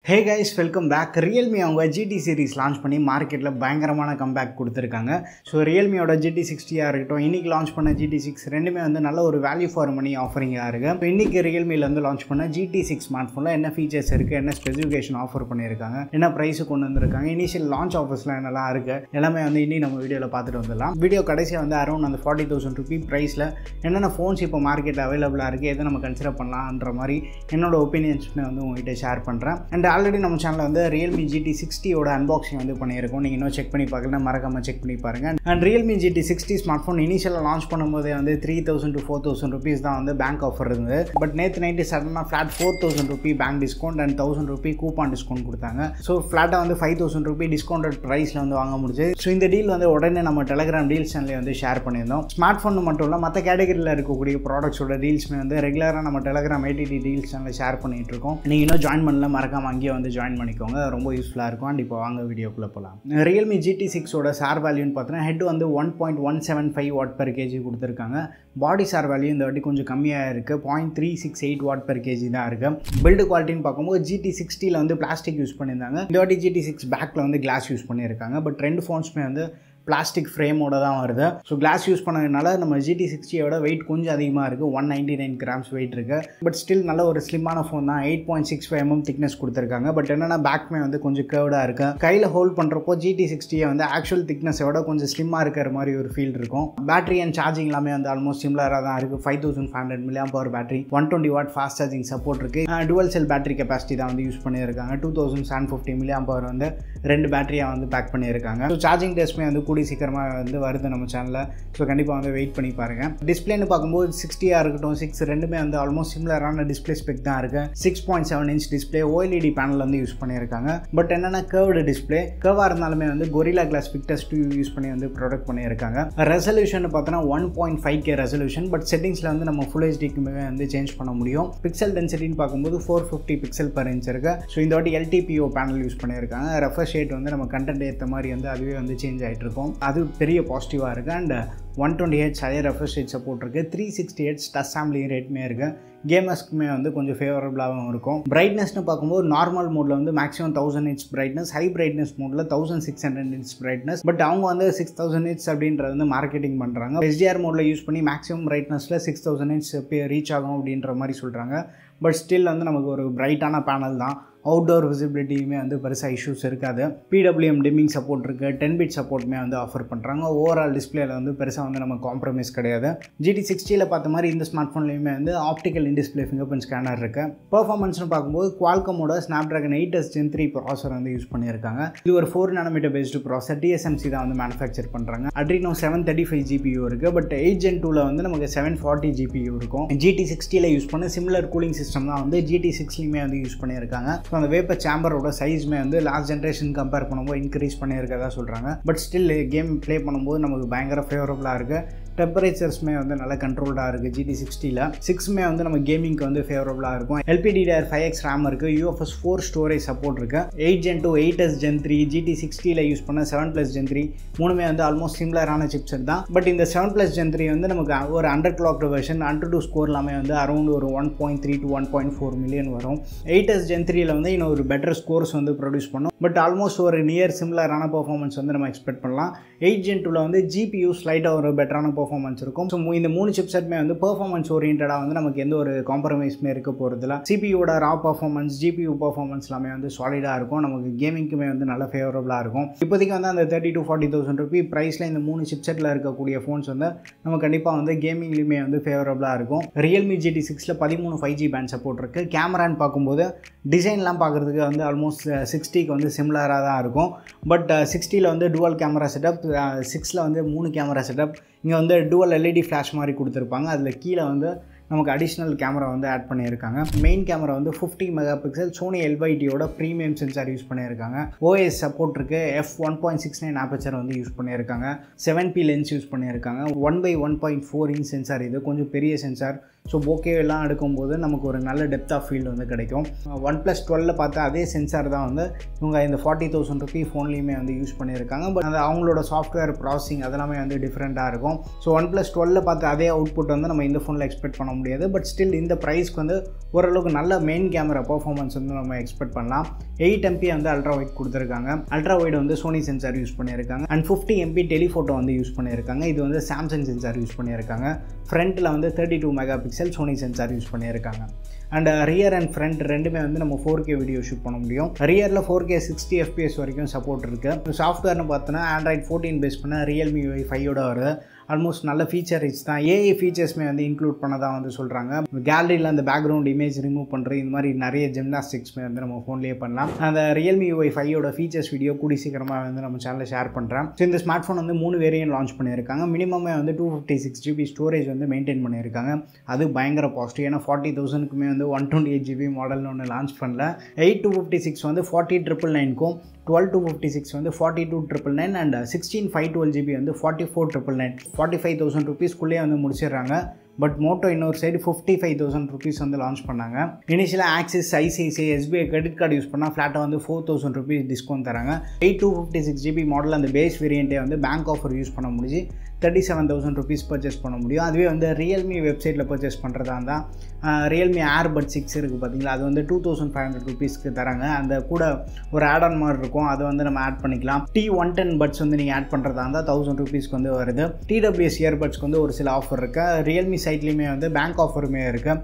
Hey guys, welcome back. Realme அவங்க GT series launch பண்ணி மார்க்கெட்ல பயங்கரமான கம்பேக் கொடுத்திருக்காங்க. ஸோ Realmeயோட GT60 இருக்கட்டும், இன்னைக்கு லான்ச் பண்ண GT6 ரெண்டுமே வந்து நல்ல ஒரு வேல்யூ ஃபார் மணி ஆஃபரிங்கா இருக்கு. இப்போ இன்னைக்கு Realmeல வந்து லான்ச் பண்ண GT6 ஸ்மார்ட் ஃபோன்ல என்ன ஃபீச்சர்ஸ் இருக்கு, என்ன ஸ்பெசிஃபிகேஷன் ஆஃபர் பண்ணியிருக்காங்க, என்ன பிரைஸ் கொண்டு வந்திருக்காங்க, இனிஷியல் லான்ச் ஆஃபர்ஸ்லாம் என்னெல்லாம் இருக்கு, எல்லாமே வந்து இன்னைக்கு நம்ம வீடியோவில் பார்த்துட்டு வந்துடலாம். வீடியோ கடைசியாக வந்து அரௌண்ட் அந்த 40,000 ரூபீ ப்ரைஸில் என்னென்ன ஃபோன்ஸ் இப்போ மார்க்கெட்டில் அவைலபிளாக இருக்குது, எதை நம்ம கன்சிடர் பண்ணலாம்ன்ற மாதிரி என்னோட ஒப்பீனியன்ஸ்மே வந்து உங்கள்கிட்ட ஷேர் பண்ணுறேன். அண்ட் ஆல்ரெடி நம்ம சேனலில் வந்து Realme GT60யோட அன்பாக்சிங் வந்து பண்ணியிருக்கோம். நீங்கள் இன்னும் செக் பண்ணி பார்க்கலாம், மறக்காமல் செக் பண்ணி பாருங்கள். And Realme GT60 smart phone இனிஷியலாக லான்ச் பண்ணும்போதே வந்து 3,000 to 4,000 ரூபீஸ் தான் வந்து பேங்க் ஆஃபர் இருந்தது. பட் நேற்று நைட்டு சடனாக flat 4,000 rupee bank discount and 1,000 rupee coupon discount கொடுத்தாங்க. ஸோ ஃப்ளாட்டாக வந்து 5,000 ரூபீ டிஸ்கவுண்டட் ப்ரைஸில் வந்து வாங்க முடிஞ்சு. ஸோ இந்த டீல் வந்து உடனே நம்ம டெலிகிராம் டீல்ஸ் சேனலில் வந்து ஷேர் பண்ணியிருந்தோம். ஸ்மார்ட் ஃபோன் மட்டும் இல்லை, மற்ற கேட்டகரியில் இருக்கக்கூடிய ப்ராடக்ட்ஸோட டீல்ஸுமே வந்து ரெகுலராக நம்ம டெலிகிராம் ITT டீல்ஸ் சேனலில் ஷேர் பண்ணிகிட்டு இருக்கோம். நீங்கள் இன்னும் ஜாயின் பண்ணல, மறக்காமல் அங்கேயே வந்து ஜாயின் பண்ணிக்கோங்க, ரொம்ப யூஸ்ஃபுல்லாக இருக்கும். அண்ட் இப்போ வாங்க வீடியோக்குள்ளே போகலாம். Realme GT6ஓட சார் வேல்யூன்னு பார்த்தீங்கன்னா ஹெட் வந்து 1.175 வாட் per kg கொடுத்துருக்காங்க. பாடி சார் வேல்யூ இந்த வாட்டி கொஞ்சம் கம்மியாக இருக்குது, 0.368 வாட் per kg தான் இருக்குது. பில்டு குவாலிட்டின்னு பார்க்கும்போது GT60ல் வந்து பிளாஸ்டிக் யூஸ் பண்ணியிருந்தாங்க. இந்த வாட்டி GT6 பேக்கில் வந்து கிளாஸ் யூஸ் பண்ணியிருக்காங்க. பட் ரெண்டு ஃபோன்ஸுமே வந்து பிளாஸ்டிக் ஃப்ரேமோட தான் வருது. ஸோ கிளாஸ் யூஸ் பண்ணதுனால நம்ம GT60யோட வெயிட் கொஞ்சம் அதிகமாக இருக்குது, 199 கிராம்ஸ் வெயிட் இருக்குது. பட் ஸ்டில் நல்ல ஒரு ஸ்லிம்மான ஃபோன் தான். 8.65 mm திக்னஸ் கொடுத்துருக்காங்க. பட் என்னென்னா பேக்மே வந்து கொஞ்சம் கேர்டாக இருக்குது. கையில் ஹோல்ட் பண்ணுறப்போ GT60 வந்து ஆக்சுவல் திக்னஸோட கொஞ்சம் ஸ்லிம்மாக இருக்கிற மாதிரி ஒரு ஃபீல் இருக்கும். பேட்டரி அண்ட் சார்ஜிங் எல்லாமே வந்து ஆல்மோஸ்ட் சிமிலராக தான் இருக்குது. 5,500 mAh battery, 120 watt fast charging support இருக்குது. டுவல் செல் பேட்டரி கெப்பாசிட்டி தான் வந்து யூஸ் பண்ணியிருக்காங்க. 2,750 mAh வந்து ரெண்டு பேட்டரியாக வந்து பேக் பண்ணியிருக்காங்க. ஸோ சார்ஜிங் டெஸ்ட்மே வந்து கூடி சீக்கிரமாக வந்து வருது நம்ம சேனலில். ஸோ கண்டிப்பாக வந்து வெயிட் பண்ணி பாருங்கள். டிஸ்பிளேன்னு பார்க்கும்போது 60 இருக்கட்டும் 6 ரெண்டுமே வந்து ஆல்மோஸ்ட் சிமிலரான டிஸ்பிளே ஸ்பெக் தான் இருக்குது. 6.7 inch டிஸ்பிளே OLED பேனல் வந்து யூஸ் பண்ணியிருக்காங்க. பட் என்னென்னா கர்வ்டு டிஸ்பிளே, கர்வாக இருந்தாலுமே வந்து Gorilla Glass Victus 2 யூஸ் பண்ணி வந்து ப்ரொடக்ட் பண்ணியிருக்காங்க. ரெசல்யூஷன் பார்த்தோன்னா 1.5K ரெசல்யூஷன். பட் செட்டிங்ஸில் வந்து நம்ம ஃபுல் HDக்குமே வந்து சேஞ்ச் பண்ண முடியும். பிக்சல் டென்சிட்டின்னு பார்க்கும்போது 450 பிக்சல் per inch இருக்குது. ஸோ இந்த வாட்டி LTPO பேனல் யூஸ் பண்ணியிருக்காங்க. ரெஃப்ரெஷ் ரேட் வந்து நம்ம கண்டென்ட் ஏற்ற மாதிரி வந்து அதுவே வந்து சேஞ்ச் ஆகிட்டு இருக்கும். அது பெரிய பாசிட்டிவாக இருக்குது. And 120Hz higher refresh rate support இருக்குது. 360Hz டச் சாம்பிளிங் ரேட்டுமே இருக்குது. கேமர்ஸ்க்குமே வந்து கொஞ்சம் ஃபேவரபுளாகவும் இருக்கும். பிரைட்னஸ்னு பார்க்கும்போது நார்மல் மோடில் வந்து maximum 1000 nits brightness, high brightness மோடில் 1600 nits பிரைட்னஸ். பட் அவங்க வந்து 6000 nits அப்படின்றது வந்து மார்க்கெட்டிங் பண்ணுறாங்க. HDR மோடில் யூஸ் பண்ணி மேக்ஸிமம் பிரைட்னஸில் 6000 nits ரீச் ஆகும் அப்படின்ற மாதிரி சொல்கிறாங்க. பட் ஸ்டில் வந்து நமக்கு ஒரு பிரைட்டான பேனல் தான். அவுட்டோர் விசிபிலிட்டியுமே வந்து பெருசாக இஷ்யூஸ் இருக்காது. PWM டிம்மிங் சப்போர்ட் இருக்குது. 10-bit சப்போர்ட்டுமே வந்து ஆஃபர் பண்ணுறாங்க. ஓவரால் டிஸ்பிளேல வந்து பெருசாக வந்து நம்ம காம்ப்ரமைஸ் கிடையாது. GT60ல் பார்த்த மாதிரி இந்த ஸ்மார்ட் ஃபோன்லேயுமே வந்து optical in-display finger print scanner இருக்குது. பெர்ஃபார்மன்ஸ்னு பார்க்கும்போது Qualcommோட Snapdragon 8s Gen 3 ப்ராசர் வந்து யூஸ் பண்ணியிருக்காங்க. இது ஒரு 4 nm பேஸ்டு ப்ராசர். TSMC தான் வந்து மேனுஃபேக்சர் பண்ணுறாங்க. Adreno 735 GPU இருக்குது. பட் 8 Gen 2ல் வந்து நமக்கு 740 GPU இருக்கும். GT60ல் யூஸ் பண்ண சிமிலர் கூலிங் சிஸ்டம் தான் வந்து GT6லையுமே வந்து யூஸ் பண்ணியிருக்காங்க. ஸோ அந்த வேப்பர் சேம்பரோட சைஸ்மே வந்து லாஸ்ட் ஜென்ரேஷன் கம்பேர் பண்ணும்போது இன்க்ரீஸ் பண்ணியிருக்கதா சொல்கிறாங்க. பட் ஸ்டில் கேம் ப்ளே பண்ணும்போது நமக்கு பயங்கர ஃபேவரபுளாக இருக்குது. டெம்பரேச்சர்ஸ்மே வந்து நல்லா கண்ட்ரோல்டாக இருக்குது. GT60ல் 6மே வந்து நம்ம கேமிங்க்கு வந்து ஃபேவரபுளாக இருக்கும். LPDDR5X RAM இருக்குது. UFS 4 ஸ்டோரேஜ் சப்போர்ட் இருக்குது. 8 Gen 2, 8s Gen 3, GT60ல் யூஸ் பண்ண 7+ Gen 3 மூணுமே வந்து ஆல்மோஸ்ட் சிமிலரான சிப்செட் தான். பட் இந்த 7+ Gen 3 வந்து நமக்கு ஒரு அண்டர்க்ளாக்டு வெர்ஷன். AnTuTu ஸ்கோர் எல்லாமே வந்து அரௌண்ட் ஒரு 1.3 to 1.4 மில்லியன் வரும். 8s Gen 3ல் வந்து இன்னும் ஒரு பெட்டர் ஸ்கோர்ஸ் வந்து ப்ரொடியூஸ் பண்ணும். பட் ஆல்மோஸ்ட் ஒரு நியர் சிமிலரான பெர்ஃபார்மன்ஸ் வந்து நம்ம எக்ஸ்பெக்ட் பண்ணலாம். 8 Gen 2ல் வந்து GPU ஸ்லைட்டாக ஒரு பெட்டரான பெர்ஃபார்மன்ஸ் இருக்கும். ஸோ இந்த மூணு சிப்செட்மே வந்து பெர்ஃபார்மன்ஸ் ஓரியன்டாக வந்து நமக்கு எந்த ஒரு காம்ப்ரமைஸுமே இருக்க போகிறதுல. CPUவோட ரா பர்ஃபார்மன்ஸ், GPU பர்ஃபார்மன்ஸ் எல்லாமே வந்து சாலிடாக இருக்கும். நமக்கு கேமிங்க்குமே வந்து நல்ல ஃபேவரபுளாக இருக்கும். இப்போதைக்கு வந்து அந்த 30,000 to 40,000 ரூபீ ப்ரைஸில் இந்த மூணு சிப்செட்டில் இருக்கக்கூடிய ஃபோன்ஸ் வந்து நம்ம கண்டிப்பாக வந்து கேமிங்லேயுமே வந்து ஃபேவரபுளாக இருக்கும். Realme GT6ல் 13 5G பேண்ட் சப்போர்ட் இருக்குது. கேமரான்னு பார்க்கும்போது டிசைன்லாம் பார்க்குறதுக்கு வந்து ஆல்மோஸ்ட் 60க்கு வந்து சிமிலராக தான் இருக்கும். பட் 60ல் வந்து டுவல் கேமரா செட்டப், 6ல் வந்து 3 கேமரா செட்டப். இங்கே வந்து டுவல் LED ஃப்ளாஷ் மாதிரி கொடுத்துருப்பாங்க. அதில் கீழே வந்து நமக்கு அடிஷ்னல் கேமரா வந்து ஆட் பண்ணியிருக்காங்க. மெயின் கேமரா வந்து 50 MP Sony LYTயோட ப்ரீமியம் சென்சார் யூஸ் பண்ணியிருக்காங்க. OIS சப்போர்ட் இருக்குது. f1.69 ஆப்பர்ச்சர் வந்து யூஸ் பண்ணியிருக்காங்க. 7P லென்ஸ் யூஸ் பண்ணியிருக்காங்க. 1/1.4 inch சென்சார், இது கொஞ்சம் பெரிய சென்சார். ஸோ போக்கே எல்லாம் எடுக்கும்போது நமக்கு ஒரு நல்ல டெப்த் ஆஃப் ஃபீல்டு வந்து கிடைக்கும். OnePlus 12 பார்த்தா அதே சென்சார் தான் வந்து இவங்க இந்த 40,000 ரூபீ ஃபோன்லேயுமே வந்து யூஸ் பண்ணியிருக்காங்க. பட் அது அவங்களோட சாஃப்ட்வேர் ப்ராசஸிங் அதெல்லாமே வந்து டிஃப்ரெண்ட்டாக இருக்கும். ஸோ OnePlus 12 பார்த்து அதே அவுட்புட் வந்து நம்ம இந்த ஃபோனில் எக்ஸ்பெக்ட் பண்ண முடியாது. பட் ஸ்டில் இந்த ப்ரைஸ்க்கு வந்து ஓரளவுக்கு நல்ல மெயின் கேமரா பர்ஃபார்மன்ஸ் வந்து நம்ம எக்ஸ்பெக்ட் பண்ணலாம். 8 MP வந்து அல்ட்ரா வைட் கொடுத்துருக்காங்க. அல்ட்ரா வைட் வந்து சோனி சென்சார் யூஸ் பண்ணியிருக்காங்க. அண்ட் 50 MP டெலிஃபோட்டோ வந்து யூஸ் பண்ணியிருக்காங்க. இது வந்து சாம்சங் சென்சார் யூஸ் பண்ணியிருக்காங்க. ஃப்ரண்ட்டில் வந்து 32 megapixel Sony sensor use பண்ணியிருக்காங்க. அண்ட் ரியர் அண்ட் ஃப்ரண்ட் ரெண்டுமே வந்து நம்ம 4K வீடியோ ஷூட் பண்ண முடியும். ரியரில் 4K 60 FPS வரைக்கும் சப்போர்ட் இருக்குது. சாஃப்ட்வேர்னு பார்த்தோன்னா Android 14 பேஸ் பண்ண Realme UI 5 வருது. ஆல்மோஸ்ட் நல்ல ஃபீச்சர் ரிச் தான். ஏஐ ஃபீச்சர்ஸ்மே வந்து இன்க்ளூட் பண்ணதான் வந்து சொல்கிறாங்க. கேலரியில் அந்த பேக்ரவுண்ட் இமேஜ் ரிமூவ் பண்ணுறது இந்த மாதிரி நிறைய ஜிம்னாஸ்டிக்ஸ்மே வந்து நம்ம ஃபோன்லேயே பண்ணலாம். அந்த Realme UI 5 ஃபீச்சர்ஸ் வீடியோ கூடி சீக்கிரமாக வந்து நம்ம சேனலில் ஷேர் பண்ணுறேன். ஸோ இந்த ஸ்மார்ட் ஃபோன் வந்து 3 வேரியன்ட் லான்ச் பண்ணியிருக்காங்க. மினிமமே வந்து 256 GB ஸ்டோரேஜ் வந்து மெயின்டைன் பண்ணியிருக்காங்க. அது பயங்கர பாசிட்டிவ். ஏன்னா 40,000க்குமே வந்து 128 GB மாடல்னு ஒன்று லான்ச் பண்ணல. 8/256 வந்து 40,999க்கும் 12/256 வந்து 42,999 அண்ட் 16/512 GB வந்து 44,999 45,000 ரூபீஸ்க்குள்ளேயே வந்து முடிச்சிடுறாங்க. பட் மோட்டோ இன்னொரு சைடு 55,000 ரூபீஸ் வந்து லான்ச் பண்ணாங்க. இனிஷியலாக axis, ICICI, SBI credit card use பண்ணால் ஃப்ளாட்டாக வந்து 4,000 ரூபீஸ் டிஸ்கவுண்ட் தராங்க. 8/256 GB மாடல் அந்த பேஸ் வேரியண்ட்டே வந்து பேங்க் ஆஃபர் யூஸ் பண்ண முடிஞ்சு 37,000 ரூபீஸ் பர்ச்சேஸ் பண்ண முடியும். அதுவே வந்து Realme வெப்சைட்டில் பர்ச்சேஸ் பண்ணுறதா இருந்தால் Realme Airbud 6 இருக்குது பார்த்தீங்களா, அது வந்து 2,500 ரூபீஸ்க்கு தராங்க. அந்த கூட ஒரு ஆட் ஆன் மாதிரி இருக்கும், அதை வந்து நம்ம ஆட் பண்ணிக்கலாம். T110 பட்ஸ் வந்து நீங்கள் ஆட் பண்ணுறதா இருந்தால் 1,000 ரூபீஸ்க்கு வந்து வருது. TWS இயர்பட்ஸ்க்கு வந்து ஒரு சில ஆஃபர் இருக்குது. Realme சைட்லேயுமே வந்து பேங்க் ஆஃபருமே இருக்குது.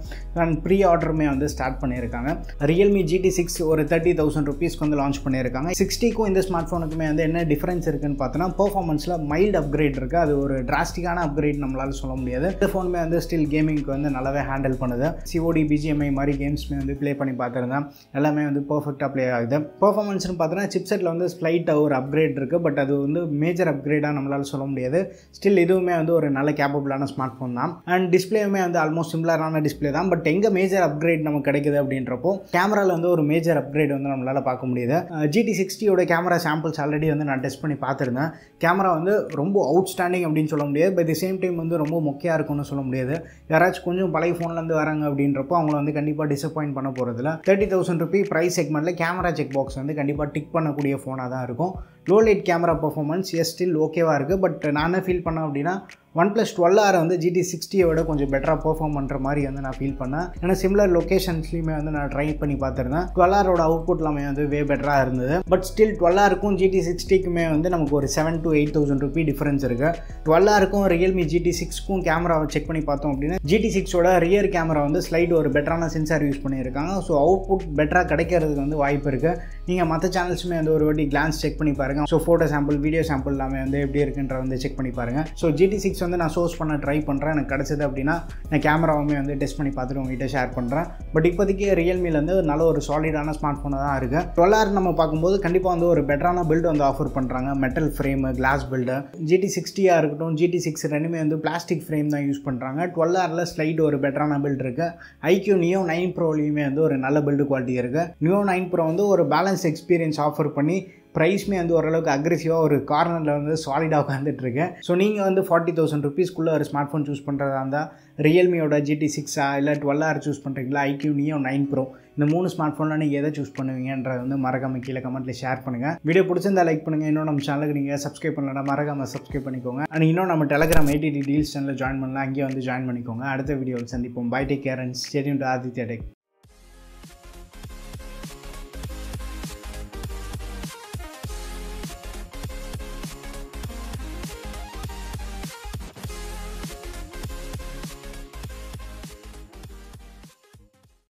அண்ட் ப்ரீ ஆர்டருமே வந்து ஸ்டார்ட் பண்ணியிருக்காங்க. Realme GT6 ஒரு 30,000 ரூபீஸ்க்கு வந்து லான்ச் பண்ணியிருக்காங்க. 60க்கும் இந்த ஸ்மார்ட் ஃபோனுக்குமே வந்து என்ன டிஃப்ரென்ஸ் இருக்குன்னு பார்த்தோன்னா பெர்ஃபார்மன்ஸில் மைல்டு அப்கிரேட் இருக்குது. அது ஒரு டிராஸ்டிக்கான அப்கிரேட் நம்மளால் சொல்ல முடியாது. இந்த ஃபோனுமே வந்து ஸ்டில் கேமிங்க்கு வந்து நல்லாவே ஹேண்டில் பண்ணுது. COD, BGMI மாதிரி கேம்ஸ்மே வந்து ப்ளே பண்ணி பார்த்துருந்தேன். எல்லாமே வந்து பர்ஃபெக்டாக ப்ளே ஆகுது. பெர்ஃபார்மன்ஸ்னு பார்த்தோன்னா சிப்செட்டில் வந்து ஸ்லைட்டாக ஒரு அப்கிரேட் இருக்குது. பட் அது வந்து மேஜர் அப்கிரேடாக நம்மளால் சொல்ல முடியாது. ஸ்டில் இதுவுமே வந்து ஒரு நல்ல கேப்பபிளான ஸ்மார்ட் ஃபோன் தான். அண்ட் டிஸ்பிளேயுமே வந்து ஆல்மோஸ்ட் சிமிலரான டிஸ்பிளே தான். பட் எங்கே மேஜர் அப்கிரேட் நமக்கு கிடைக்குது அப்படின்றப்போ கேமராவில் வந்து ஒரு மேஜர் அப்கிரேட் வந்து நம்மளால் பார்க்க முடியுது. GT60 கேமரா சாம்பிள்ஸ் ஆல்ரெடி வந்து நான் டெஸ்ட் பண்ணி பார்த்துருந்தேன். கேமரா வந்து ரொம்ப அவுட்ஸ்டாண்டிங் அப்படின்னு சொல்ல முடியாது. பட் தி சேம் டைம் வந்து ரொம்ப மொக்கையாக இருக்கும்னு சொல்ல முடியாது. யாராச்சும் கொஞ்சம் பழைய ஃபோன்லேருந்து வராங்க அப்படின்றப்போ அவங்கள வந்து கண்டிப்பாக டிசப்பாயின்ட் பண்ண போகிறதில்ல. 30,000 ரூபீ ப்ரைஸ் செக்மெண்ட்டில் கேமரா செக் பாக்ஸ் வந்து கண்டிப்பாக டிக் பண்ணக்கூடிய ஃபோனாக தான் இருக்கும். Low light camera performance still ஓகேவாக இருக்குது. பட் நான் என்ன ஃபீல் பண்ணேன் அப்படின்னா OnePlus 12R வந்து GT60 விட கொஞ்சம் பெட்டராக பெர்ஃபார்ம் பண்ணுற மாதிரி வந்து நான் ஃபீல் பண்ணேன். ஏன்னா சிமிலர் லொக்கேஷன்ஸ்லையுமே வந்து நான் ட்ரை பண்ணி பார்த்துருந்தேன். 12R அவுட்புட் எல்லாமே வந்து வே பெட்டராக இருந்தது. பட் ஸ்டில் 12Rக்கும் GT60க்குமே வந்து நமக்கு ஒரு 7,000 to 8,000 ரூபீ டிஃப்ரென்ஸ் இருக்குது. 12Rக்கும் Realme GT6க்கும் கேமராவை செக் பண்ணி பார்த்தோம் அப்படின்னா GT6 ரியர் கேமரா வந்து ஸ்லைட் ஒரு பெட்டரான சென்சார் யூஸ் பண்ணியிருக்காங்க. ஸோ அவுட்புட் பெட்டராக கிடைக்கிறதுக்கு வந்து வாய்ப்பு இருக்குது. நீங்கள் மற்ற சேனல்ஸுமே வந்து ஒரு வாட்டி கிளான்ஸ் செக் பண்ணி பாருங்கள். So photo sample, video sample எல்லாமே வந்து எப்படி இருக்குன்ற வந்து செக் பண்ணி பாருங்கள். ஸோ GT6 வந்து நான் சோர்ஸ் பண்ண ட்ரை பண்ணுறேன். எனக்கு கிடச்சது அப்படின்னா நான் கேமராவுமே வந்து டெஸ்ட் பண்ணி பார்த்துட்டு உங்ககிட்ட ஷேர் பண்ணுறேன். பட் இப்போதைக்கு Realmeல வந்து நல்ல ஒரு சாலிடான ஸ்மார்ட் ஃபோனாக தான் இருக்குது. 12R நம்ம பார்க்கும்போது கண்டிப்பாக வந்து ஒரு பெட்டரான பில்டு வந்து ஆஃபர் பண்ணுறாங்க. Metal frame, class build. GT60 இருக்கட்டும், GT6 ரெண்டுமே வந்து பிளாஸ்டிக் ஃப்ரேம் தான் யூஸ் பண்ணுறாங்க. 12Rல ஸ்லைட் ஒரு பெட்டரான பில்டு இருக்குது. iQ Neo 9 Proலையுமே வந்து ஒரு நல்ல பில்டு குவாலிட்டி இருக்குது. Neo 9 Pro வந்து ஒரு பேலன்ஸ் எக்ஸ்பீரியன்ஸ் ஆஃபர் பண்ணி ப்ரைஸ்மே வந்து ஓரளவுக்கு அக்ரெசிவாக ஒரு கார்னரில் வந்து சாலிடாக உட்காந்துட்ருக்கு. ஸோ நீங்கள் வந்து 40,000 ரூபீஸ்க்குள்ளே ஒரு ஸ்மார்ட் ஃபோன் சூஸ் பண்ணுறதா இருந்தால் Realmeயோட GT6 இல்லை 12R சூஸ் பண்ணுறீங்களா, iQ Neo 9 Pro இந்த 3 ஸ்மார்ட் ஃபோனில் நீங்கள் எதை சூஸ் பண்ணுவீங்கன்றதை வந்து மறக்காம கீழே கமெண்ட்டில் ஷேர் பண்ணுங்கள். வீடியோ பிடிச்சிருந்தா லைக் பண்ணுங்கள். இன்னும் நம்ம சேனலுக்கு நீங்கள் சப்ஸ்கிரைப் பண்ணலாம், மறக்காம சப்ஸ்கிரைப் பண்ணிக்கோங்க. அண்ட் இன்னும் நம்ம Telegram 80 டீல்ஸ் சேனலில் ஜாயின் பண்ணலாம், அங்கேயே வந்து ஜாயின் பண்ணிக்கோங்க. அடுத்த வீடியோவில் சந்திப்போம். Bye, take care and stay tuned to Aditya tech.